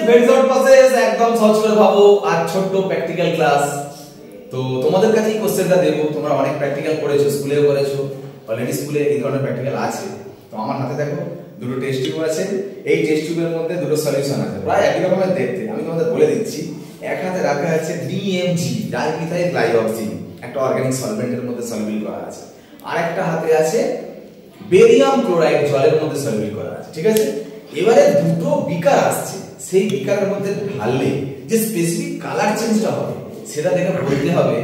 Very short process, একদম সহজ করে ভাবো আর ছোট্ট প্র্যাকটিক্যাল ক্লাস। তো তোমাদের কাছে এই কোশ্চেনটা দেব, তোমরা অনেক প্র্যাকটিক্যাল করেছো, স্কুলেও করেছো, অলরেডি স্কুলে এই ধরনের প্র্যাকটিক্যাল আছে। তো আমার হাতে দেখো দুটো টেস্ট টিউব আছে, এই টেস্ট টিউবের মধ্যে দুটো সলিউশন আছে, প্রায় একই রকমের দেখতে। আমি তোমাদের বলে দিচ্ছি, এক হাতে রাখা আছে ডিএমজি, ডাইমিথাইল গ্লাইকোজেন, একটা অর্গানিক সলভেন্টের মধ্যে সলিউবল করা আছে, আর একটা হাতে আছে বেরিয়াম ক্লোরাইড, জলের মধ্যে সলিউবল করা আছে। ঠিক আছে, এবারে দুটো বিকার আসছে, সেই বিকারের মধ্যে ঢাললে যে স্পেসিফিক কালার চেঞ্জটা হবে সেটা দেখে বলতে হবে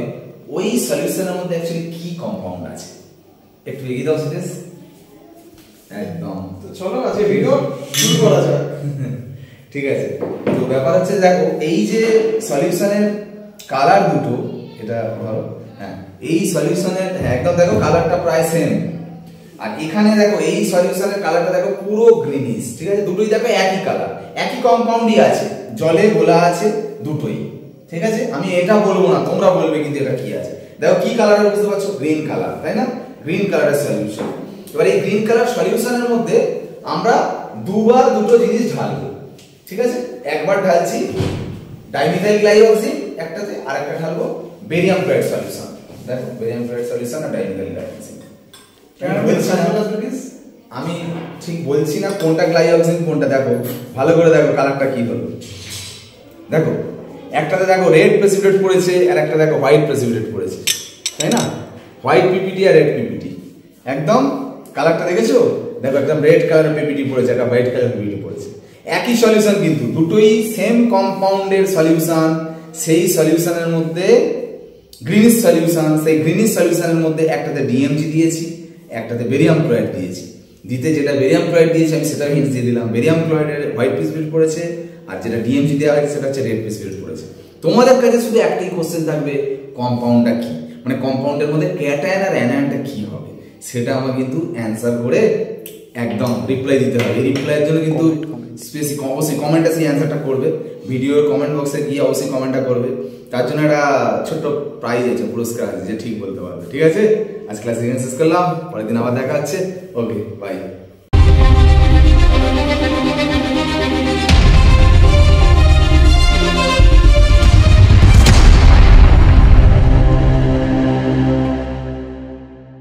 ওই সলিউশনের মধ্যে অ্যাকচুয়ালি কি কম্পাউন্ড আছে। একটু এগিয়ে দাও সিরিয়াস, একদম। তো চলো আজকে ভিডিও শুরু করা যাক। ঠিক আছে, তো ব্যাপার হচ্ছে দেখো এই যে সলিউশনের কালার দুটো, এটা ধরো, হ্যাঁ এই সলিউশনের একদম দেখো কালারটা প্রায় সেম, আর এখানে দেখো এই সলিউশনের কালারটা দেখো পুরো গ্রিনিশ। ঠিক আছে, দুটোই দেখো একই কালার, একই কম্পাউন্ডই আছে, জলে গোলা আছে দুটোই। ঠিক আছে, আমি এটা বলবো না, তোমরা বলবে কিন্তু এটা কি আছে। দেখো কি কালার বুঝতে পারছো, গ্রিন কালার, তাই না? গ্রিন কালারের সলিউশন। এবার এই গ্রিন কালার সলিউশনের মধ্যে আমরা দুবার দুটো জিনিস ঢালবো। ঠিক আছে, একবার ঢালছি ডাইমিথাইল গ্লাইকোজেন একটাতে, আর একটা ঢালবো বেরিয়াম ক্লোরাইড সলিউশন। দেখো বেরিয়াম ক্লোরাইড সলিউশন আর ডাইমিথাইল গ্লাইকোজেন। আমি ঠিক বলছি না কোনটা গ্লাইকোজেন কোনটা, দেখো ভালো করে দেখো কালারটা কি হলো। দেখো একটাতে দেখো রেড প্রেসিপিটেট পড়েছে, আর একটা দেখো হোয়াইট প্রেসিপিটেট পড়েছে, তাই না? হোয়াইট পিপিটি আর রেড পিপিটি, একদম কালারটা দেখেছো? দেখো একদম রেড কালারের পিপিটি পড়েছে, একটা হোয়াইট কালারের পিপিটি পড়েছে। একই সলিউশন কিন্তু দুটোই সেম কম্পাউন্ডের সলিউশন। সেই সলিউশনের মধ্যে গ্রিনিশ সলিউশন, সেই গ্রিনিশ সলিউশনের মধ্যে একটাতে ডিএমজি দিয়েছি, একটাতে বেরিয়াম ক্লোরাইড দিয়েছি। দিতে যেটা বেরিয়াম ক্লোরাইড দিয়েছি আমি সেটা হিন্টস দিয়ে দিলাম, বেরিয়াম ক্লোরাইডের হোয়াইট প্রেসিপিটেট পড়েছে, আর যেটা ডিএমজি দেওয়া হয়েছে সেটা হচ্ছে রেড প্রেসিপিটেট পড়েছে। তোমাদের কাছে শুধু একটাই কোশ্চেন থাকবে, কম্পাউন্ডটা কি, মানে কম্পাউন্ডের মধ্যে ক্যাটায়ন আর অ্যানায়নটা কি হবে, সেটা আমার কিন্তু অ্যান্সার করে একদম রিপ্লাই দিতে হবে। এই রিপ্লাইয়ের জন্য কিন্তু অবশ্যই কমেন্টে সেই অ্যান্সারটা করবে, ভিডিওর কমেন্ট বক্সে গিয়ে অবশ্যই কমেন্টটা করবে। তার জন্য একটা ছোট্ট প্রাইজ আছে, পুরস্কার আছে, যে ঠিক বলতে পারবে। ঠিক আছে, আজ ক্লাস এখানে শেষ করলাম, পরের দিন আবার দেখা হচ্ছে। ওকে, বাই।